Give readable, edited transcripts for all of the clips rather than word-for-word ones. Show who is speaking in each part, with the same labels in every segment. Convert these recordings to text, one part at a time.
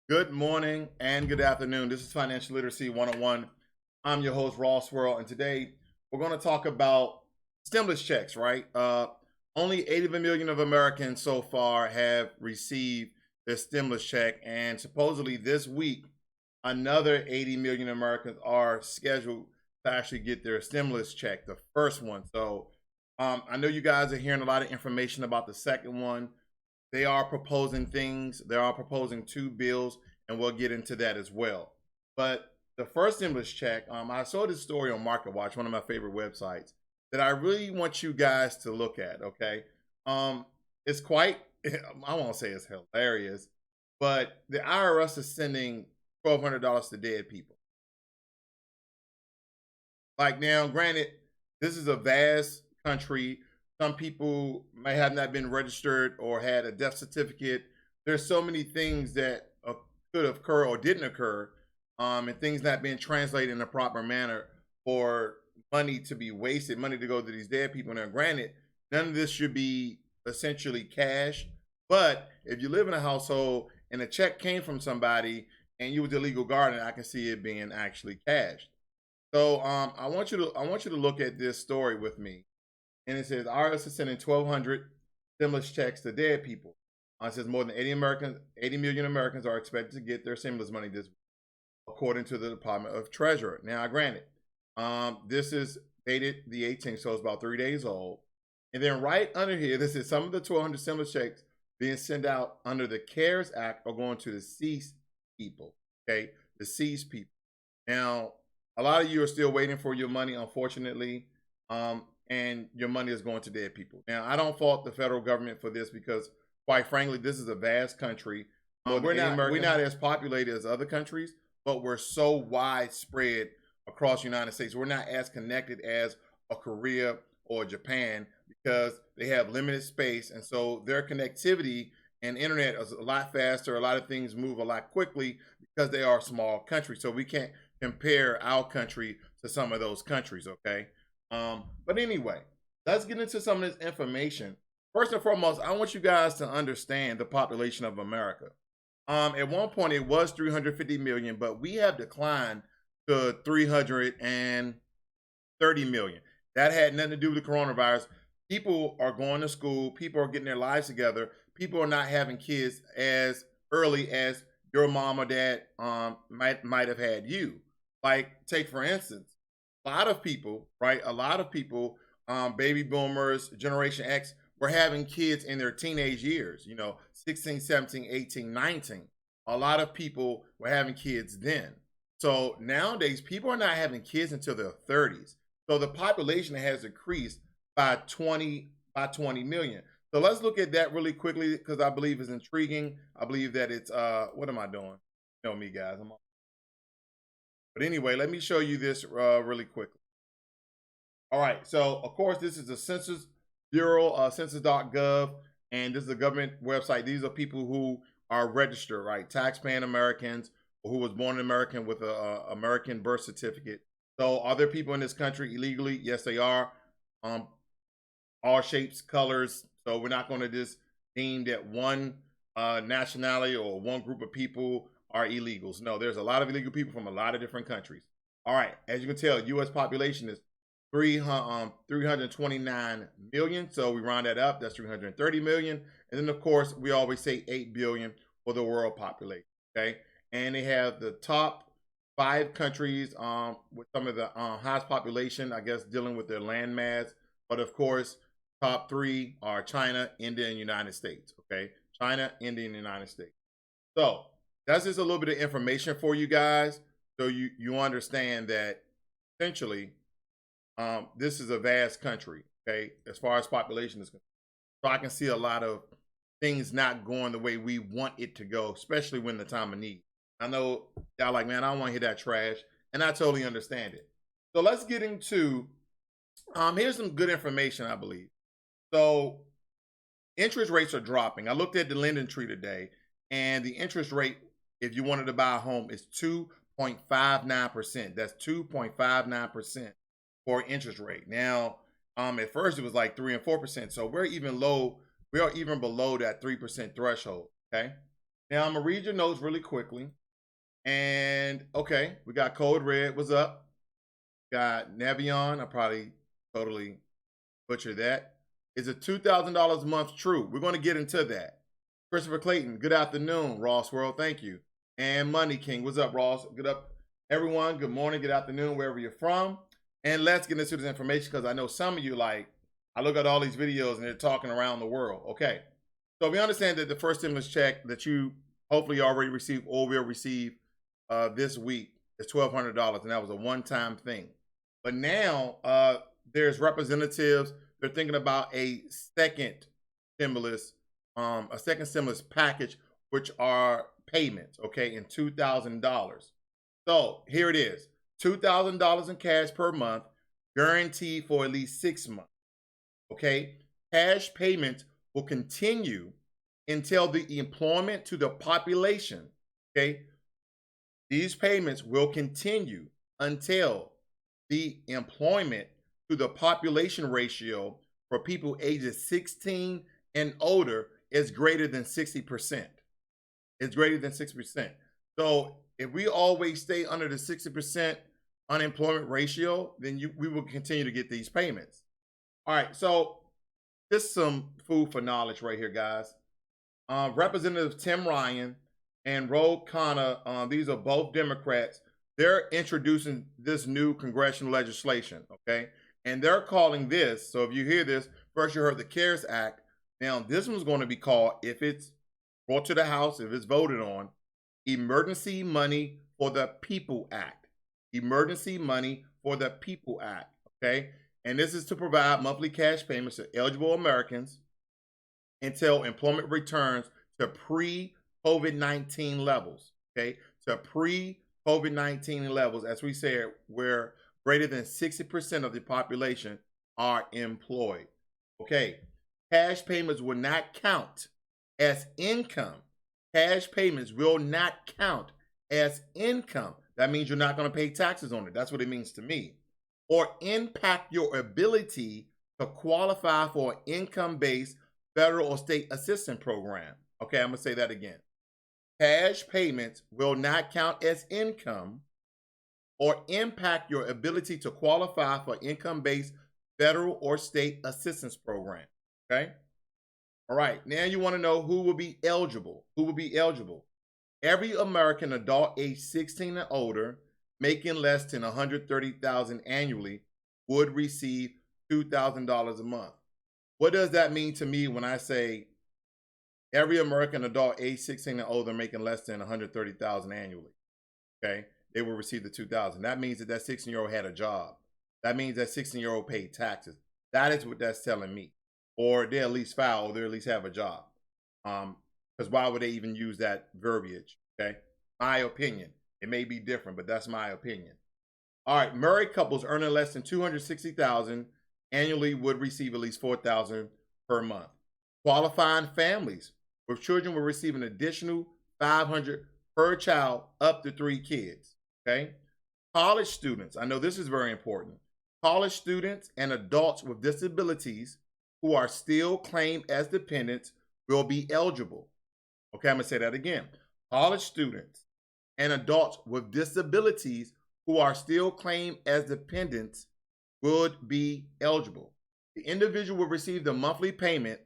Speaker 1: Good morning and good afternoon. This is Financial Literacy 101. I'm your host, Ross Swirl, and today we're going to talk about stimulus checks, right? Only 80 million of Americans so far have received their stimulus check, and supposedly this week, another 80 million Americans are scheduled to actually get their stimulus check, the first one. So I know you guys are hearing a lot of information about the second one. They are proposing things. They are proposing two bills, and we'll get into that as well. But the first stimulus check, I saw this story on Market Watch, one of my favorite websites, that I really want you guys to look at. Okay, it's quite. I won't say it's hilarious, but the IRS is sending $1,200 to dead people. Like now, granted, this is a vast country. Some people may have not been registered or had a death certificate. There's so many things that could occur or didn't occur, and things not being translated in a proper manner for money to be wasted, money to go to these dead people. Now, granted, none of this should be essentially cash, but if you live in a household and a check came from somebody and you was the legal guardian, I can see it being actually cashed. So I want you to look at this story with me, and it says IRS is sending 1,200 stimulus checks to dead people. It says more than 80 million Americans are expected to get their stimulus money this week, according to the Department of Treasury. Now, granted, this is dated the 18th, so it's about 3 days old. And then right under here, this is some of the 1,200 stimulus checks being sent out under the CARES Act are going to the deceased people. Okay, deceased people. Now, a lot of you are still waiting for your money, unfortunately, and your money is going to dead people. Now, I don't fault the federal government for this because, quite frankly, this is a vast country. We're not as populated as other countries, but we're so widespread across the United States. We're not as connected as a Korea or Japan because they have limited space, and so their connectivity and internet is a lot faster. A lot of things move a lot quickly because they are a small country. So we can't compare our country to some of those countries, okay? But anyway, let's get into some of this information. First and foremost, I want you guys to understand the population of America. At one point, it was 350 million, but we have declined to 330 million. That had nothing to do with the coronavirus. People are going to school. People are getting their lives together. People are not having kids as early as your mom or dad might have had you. Like, take for instance, a lot of people, right? A lot of people, baby boomers, Generation X, were having kids in their teenage years, 16, 17, 18, 19. A lot of people were having kids then. So nowadays, people are not having kids until their 30s. So the population has increased by 20 million. So let's look at that really quickly because I believe it's intriguing. I believe that it's what am I doing? You know me, guys. But anyway, let me show you this really quickly. All right. So of course, this is the Census Bureau, census.gov, and this is a government website. These are people who are registered, right? Tax-paying Americans or who was born an American with an American birth certificate. So are there people in this country illegally? Yes, they are. All shapes, colors. So we're not going to just deem that one nationality or one group of people are illegals. No, there's a lot of illegal people from a lot of different countries. All right, as you can tell, U.S. population is 329 million. So we round that up. That's 330 million. And then, of course, we always say 8 billion for the world population. Okay, and they have the top 5 countries with some of the highest population, I guess, dealing with their landmass. But of course, top 3 are China, India, and United States. Okay, China, India, and United States. So that's just a little bit of information for you guys, so you understand that essentially this is a vast country. Okay, as far as population is concerned. So I can see a lot of things not going the way we want it to go, especially when the time of need. I know y'all like, man, I don't want to hear that trash, and I totally understand it. So let's get into here's some good information, I believe. So interest rates are dropping. I looked at the lending tree today, and the interest rate, if you wanted to buy a home, is 2.59%. That's 2.59% for interest rate. Now, at first it was like 3 and 4%. So we're even below that 3% threshold. Okay. Now I'm gonna read your notes really quickly. And okay, we got Code Red. What's up? Got Navion. I probably totally butchered that. Is a $2,000 a month true? We're going to get into that. Christopher Clayton, good afternoon. Ross World, thank you. And Money King, what's up, Ross? Good up, everyone. Good morning, good afternoon, wherever you're from. And let's get into this information because I know some of you like, I look at all these videos and they're talking around the world. Okay. So we understand that the first stimulus check that you hopefully already received or will receive this week is $1,200, and that was a one-time thing. But now there's representatives. They're thinking about a second stimulus package, which are payments, okay, in $2,000. So here it is: $2,000 in cash per month, guaranteed for at least 6 months. Okay, cash payments will continue until the employment to the population. Okay, these payments will continue until the employment to the population ratio for people ages 16 and older is greater than 60%. It's greater than 6%. So if we always stay under the 60% unemployment ratio, then we will continue to get these payments. All right, so just some food for knowledge right here, guys. Representative Tim Ryan and Ro Khanna, these are both Democrats. They're introducing this new congressional legislation, okay? And they're calling this, so if you hear this, first you heard the CARES Act. Now, this one's going to be called, if it's brought to the House, if it's voted on, Emergency Money for the People Act. Emergency Money for the People Act, okay? And this is to provide monthly cash payments to eligible Americans until employment returns to pre-COVID-19 levels, okay? To pre-COVID-19 levels, as we said, where greater than 60% of the population are employed, okay? Cash payments will not count as income. Cash payments will not count as income. That means you're not going to pay taxes on it. That's what it means to me. Or impact your ability to qualify for an income-based federal or state assistance program. Okay, I'm going to say that again. Cash payments will not count as income or impact your ability to qualify for income-based federal or state assistance program. Okay? All right, now you want to know who will be eligible. Who will be eligible? Every American adult age 16 and older making less than $130,000 annually would receive $2,000 a month. What does that mean to me when I say every American adult age 16 and older making less than $130,000 annually? Okay, they will receive the $2,000. That means that 16-year-old had a job. That means that 16-year-old paid taxes. That is what that's telling me. Or they at least file, or they at least have a job. Because why would they even use that verbiage? Okay, my opinion. It may be different, but that's my opinion. All right, married couples earning less than $260,000 annually would receive at least $4,000 per month. Qualifying families with children will receive an additional $500 per child up to 3 kids. Okay, college students. I know this is very important. College students and adults with disabilities who are still claimed as dependents will be eligible. Okay, I'm gonna say that again. College students and adults with disabilities who are still claimed as dependents would be eligible. The individual will receive the monthly payment,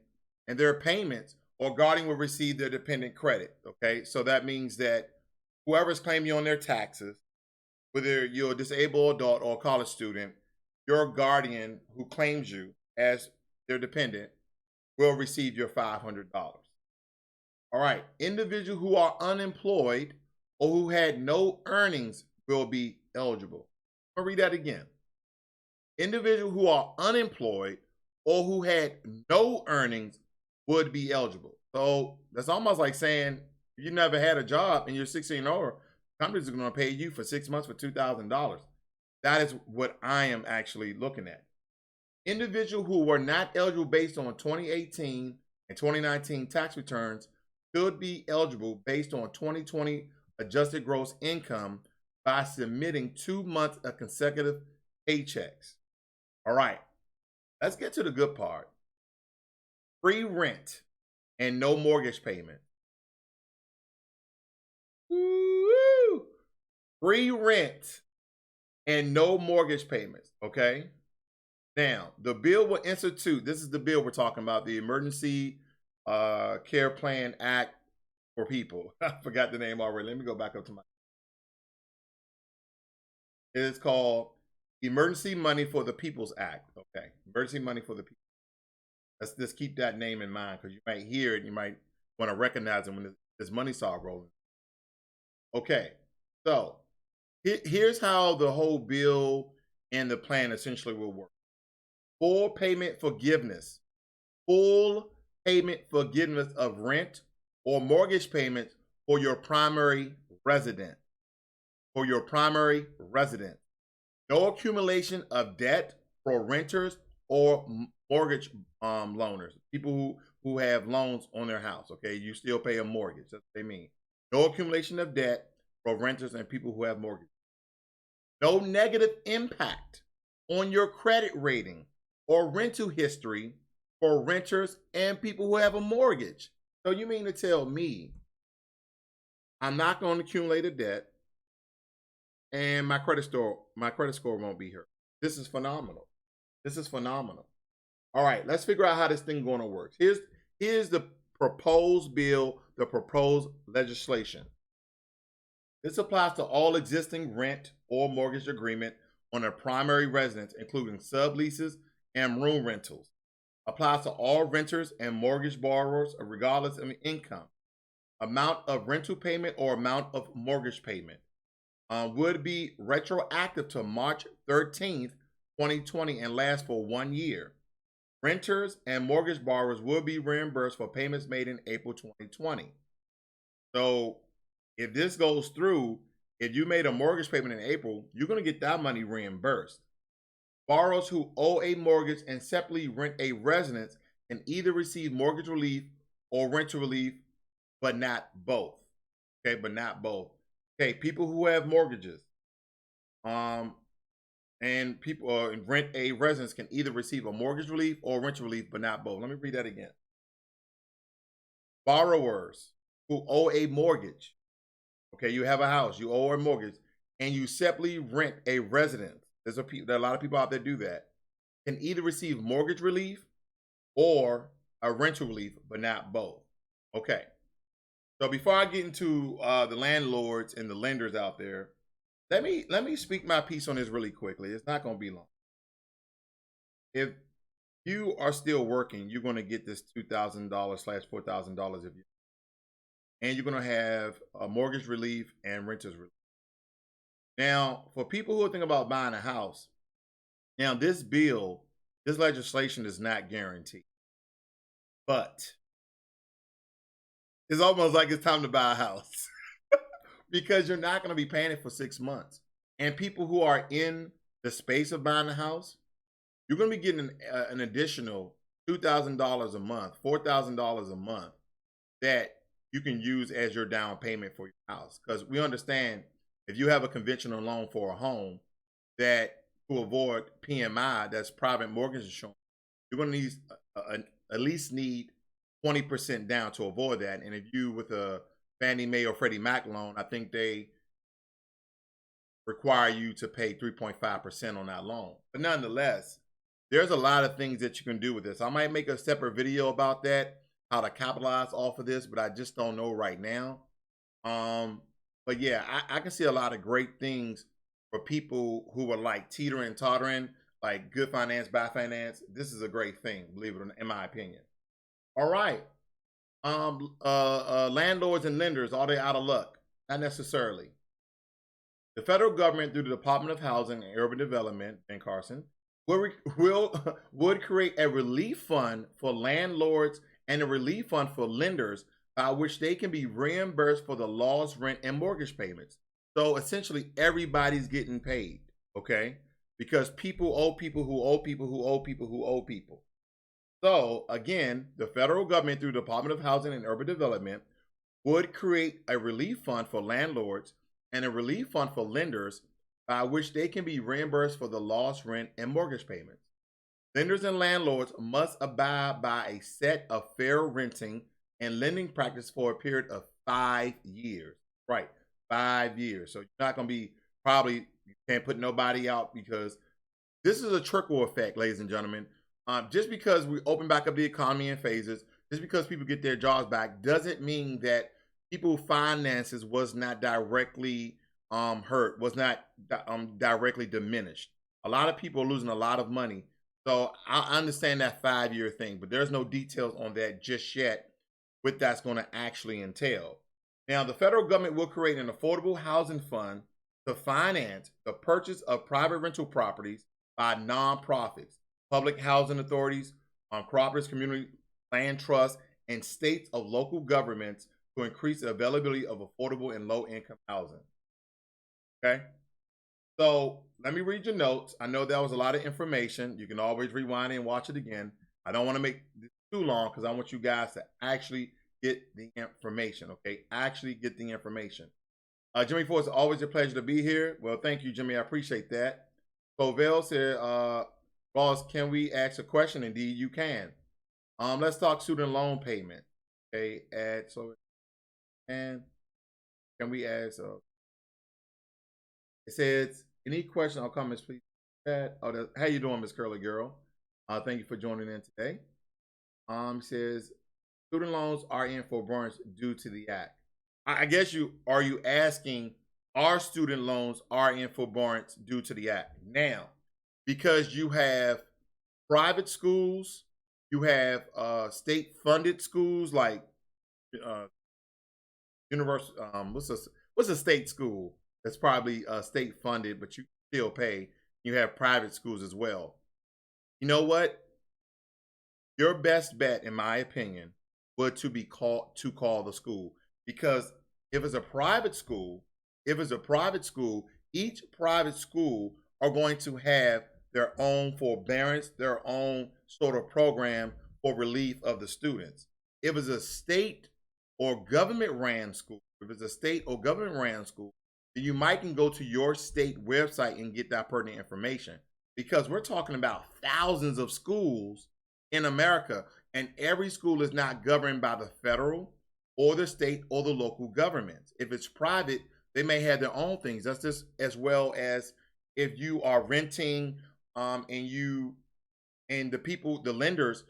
Speaker 1: and their payments or guardian will receive their dependent credit. Okay, so that means that whoever's claiming you on their taxes, whether you're a disabled adult or a college student, your guardian who claims you as their dependent will receive your $500. All right, individuals who are unemployed or who had no earnings will be eligible. I'll read that again. Individuals who are unemployed or who had no earnings would be eligible. So that's almost like saying if you never had a job and you're 16 or older, companies are going to pay you for 6 months for $2,000. That is what I am actually looking at. Individuals who were not eligible based on 2018 and 2019 tax returns could be eligible based on 2020 adjusted gross income by submitting 2 months of consecutive paychecks. All right, let's get to the good part. Free rent and no mortgage payment. Woo! Free rent and no mortgage payments. Okay. Now, the bill will institute, this is the bill we're talking about, the Emergency Care Plan Act for people. I forgot the name already. Let me go back up to my. It is called Emergency Money for the People's Act. Okay. Emergency Money for the People. Let's just keep that name in mind because you might hear it. You might want to recognize it when this money starts rolling. Okay. So here's how the whole bill and the plan essentially will work. Full payment forgiveness of rent or mortgage payments for your primary resident. No accumulation of debt for renters or mortgage loaners, people who have loans on their house. Okay, you still pay a mortgage. That's what they mean. No accumulation of debt for renters and people who have mortgages. No negative impact on your credit rating or rental history for renters and people who have a mortgage. So you mean to tell me I'm not going to accumulate a debt and my credit score won't be hurt? This is phenomenal. All right, let's figure out how this thing going to work. Here's the proposed bill, the proposed legislation. This applies to all existing rent or mortgage agreement on a primary residence, including subleases and room rentals. Applies to all renters and mortgage borrowers, regardless of income, amount of rental payment, or amount of mortgage payment. Would be retroactive to March 13th, 2020 and last for 1 year. Renters and mortgage borrowers will be reimbursed for payments made in April 2020. So if this goes through, if you made a mortgage payment in April, you're going to get that money reimbursed. Borrowers who owe a mortgage and separately rent a residence can either receive mortgage relief or rental relief, but not both. Okay, but not both. Okay, people who have mortgages, and people rent a residence can either receive a mortgage relief or rental relief, but not both. Let me read that again. Borrowers who owe a mortgage. Okay, you have a house, you owe a mortgage, and you separately rent a residence. There are a lot of people out there do that. Can either receive mortgage relief or a rental relief, but not both. Okay. So before I get into the landlords and the lenders out there, let me speak my piece on this really quickly. It's not going to be long. If you are still working, you're going to get this $2,000/$4,000 if you, and you're going to have a mortgage relief and renters relief. Now, for people who are thinking about buying a house, now this legislation is not guaranteed, but it's almost like it's time to buy a house because you're not going to be paying it for 6 months. And people who are in the space of buying a house, you're going to be getting an additional $2,000 a month, $4,000 a month that you can use as your down payment for your house. Because we understand if you have a conventional loan for a home, that to avoid PMI, that's private mortgage insurance, you're going to need at least need 20% down to avoid that. And if you with a Fannie Mae or Freddie Mac loan, I think they require you to pay 3.5% on that loan. But nonetheless, there's a lot of things that you can do with this. I might make a separate video about that, how to capitalize off of this, but I just don't know right now. But yeah, I can see a lot of great things for people who are like teetering and tottering, like good finance, bad finance. This is a great thing, believe it or not, in my opinion. All right. Landlords and lenders, are they out of luck? Not necessarily. The federal government, through the Department of Housing and Urban Development, Ben Carson, would create a relief fund for landlords and a relief fund for lenders by which they can be reimbursed for the lost rent and mortgage payments. So essentially, everybody's getting paid, okay? Because people owe people who owe people who owe people who owe people. So again, the federal government, through the Department of Housing and Urban Development, would create a relief fund for landlords and a relief fund for lenders by which they can be reimbursed for the lost rent and mortgage payments. Lenders and landlords must abide by a set of fair renting and lending practice for a period of 5 years. Right, 5 years. So you're not going to be probably, you can't put nobody out because this is a trickle effect, ladies and gentlemen. Just because we open back up the economy in phases, just because people get their jobs back, doesn't mean that people's finances was not directly hurt, was not directly diminished. A lot of people are losing a lot of money. So I understand that 5 year thing, but there's no details on that just yet, what that's going to actually entail. Now, the federal government will create an affordable housing fund to finance the purchase of private rental properties by nonprofits, public housing authorities, cooperative community land trusts, and states of local governments to increase the availability of affordable and low income housing. Okay? So let me read your notes. I know that was a lot of information. You can always rewind and watch it again. I don't want to make this too long because I want you guys to actually get the information. Okay? Actually get the information. Jimmy Ford, it's always a pleasure to be here. Well, thank you, Jimmy. I appreciate that. Covell said, Ross, can we ask a question? Indeed, you can. Let's talk student loan payment. Okay, and can we ask? It says, any question or comments, please. Oh, how you doing, Miss Curly Girl? Thank you for joining in today. It says, student loans are in forbearance due to the act. I guess you asking, our student loans are in forbearance due to the act. Now, because you have private schools, you have state funded schools like university. What's a state school that's probably state funded, but you still pay. You have private schools as well. You know what? Your best bet, in my opinion, would to call the school, because if it's a private school, each private school are going to have their own forbearance, their own sort of program for relief of the students. If it's a state or government ran school, then you might can go to your state website and get that pertinent information, because we're talking about thousands of schools in America, and every school is not governed by the federal or the state or the local governments. If it's private, they may have their own things. That's just as well as if you are renting, and the people, the lenders,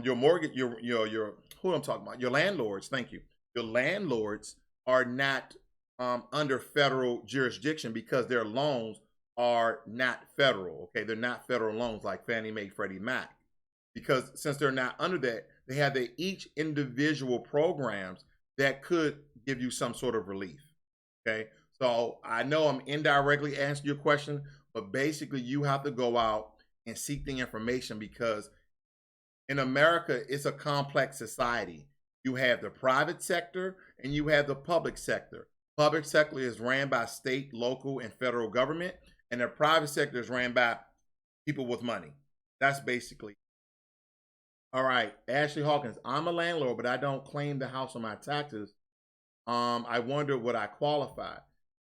Speaker 1: your mortgage, your who I'm talking about, your landlords. Thank you. Your landlords are not under federal jurisdiction because their loans are not federal. Okay, they're not federal loans like Fannie Mae, Freddie Mac, because since they're not under that, they have their each individual programs that could give you some sort of relief. Okay, so I know I'm indirectly answering your question, but basically you have to go out and seek the information, because in America, it's a complex society. You have the private sector and you have the public sector. Public sector is ran by state, local, and federal government, and the private sector is ran by people with money. That's basically. All right, Ashley Hawkins, I'm a landlord, but I don't claim the house on my taxes. I wonder, would I qualify?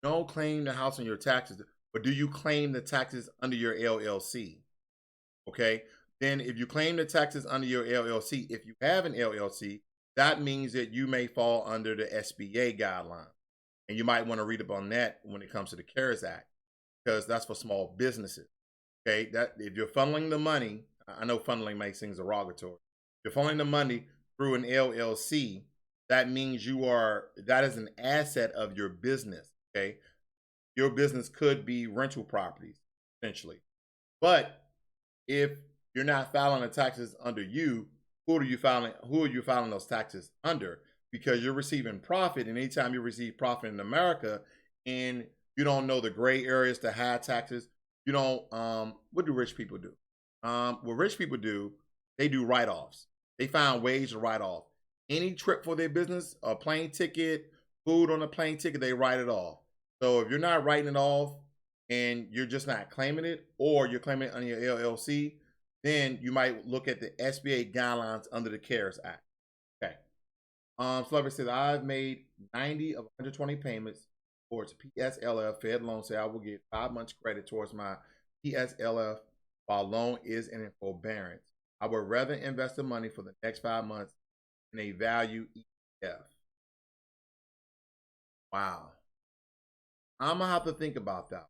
Speaker 1: Don't claim the house on your taxes, but do you claim the taxes under your LLC? Okay, then if you claim the taxes under your LLC, if you have an LLC, that means that you may fall under the SBA guidelines. And you might want to read up on that when it comes to the CARES Act, because that's for small businesses. Okay, that if you're funneling the money, I know funneling makes things derogatory. If you're funneling the money through an LLC, that means that is an asset of your business. Okay, your business could be rental properties, essentially. But if you're not filing the taxes under you, who are you filing those taxes under? Because you're receiving profit, and anytime you receive profit in America and you don't know the gray areas to high taxes, you don't, what do rich people do? What rich people do, they do write-offs. They find ways to write off any trip for their business, a plane ticket, food on a plane ticket, they write it off. So if you're not writing it off and you're just not claiming it, or you're claiming it under your LLC, then you might look at the SBA guidelines under the CARES Act. Okay. Celebrity says, I've made 90 of 120 payments towards PSLF Fed loan. Say I will get 5 months credit towards my PSLF while loan is in forbearance. I would rather invest the money for the next 5 months in a value ETF. Wow. I'm gonna have to think about that.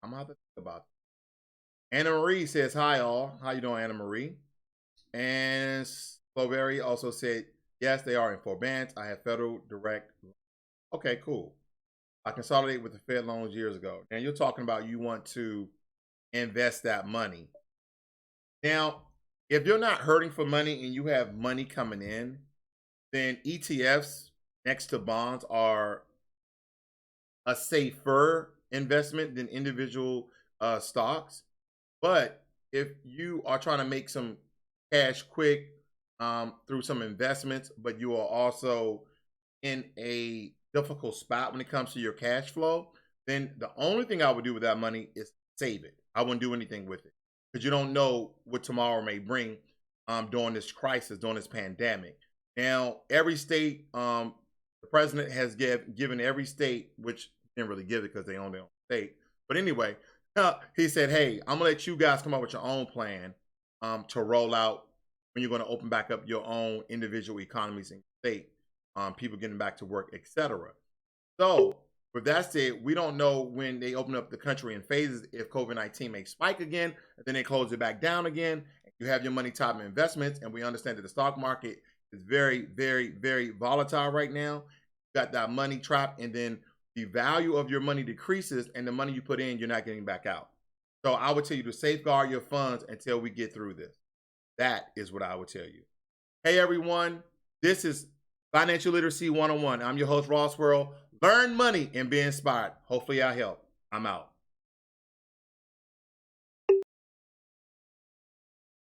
Speaker 1: I'm gonna have to think about that. Anna Marie says, "Hi all, how you doing, Anna Marie?" And Sloveri also said, "Yes, they are in forbearance. I have Federal Direct." Okay, cool. I consolidated with the Fed loans years ago. And you're talking about you want to invest that money. Now, if you're not hurting for money and you have money coming in, then ETFs next to bonds are a safer investment than individual stocks. But if you are trying to make some cash quick through some investments, but you are also in a difficult spot when it comes to your cash flow, then the only thing I would do with that money is save it. I wouldn't do anything with it because you don't know what tomorrow may bring during this crisis, during this pandemic. Now, every state, the president has given every state, which didn't really give it because they own their own state. But anyway, he said, "Hey, I'm gonna let you guys come up with your own plan to roll out when you're going to open back up your own individual economies in the state, people getting back to work, etc." So, with that said, we don't know when they open up the country in phases if COVID-19 may spike again, and then they close it back down again. You have your money tied in investments, and we understand that the stock market is very, very, very volatile right now. You got that money trapped, and then the value of your money decreases, and the money you put in, you're not getting back out. So I would tell you to safeguard your funds until we get through this. That is what I would tell you. Hey, everyone. This is Financial Literacy 101. I'm your host, Ross World. Learn money and be inspired. Hopefully I help. I'm out.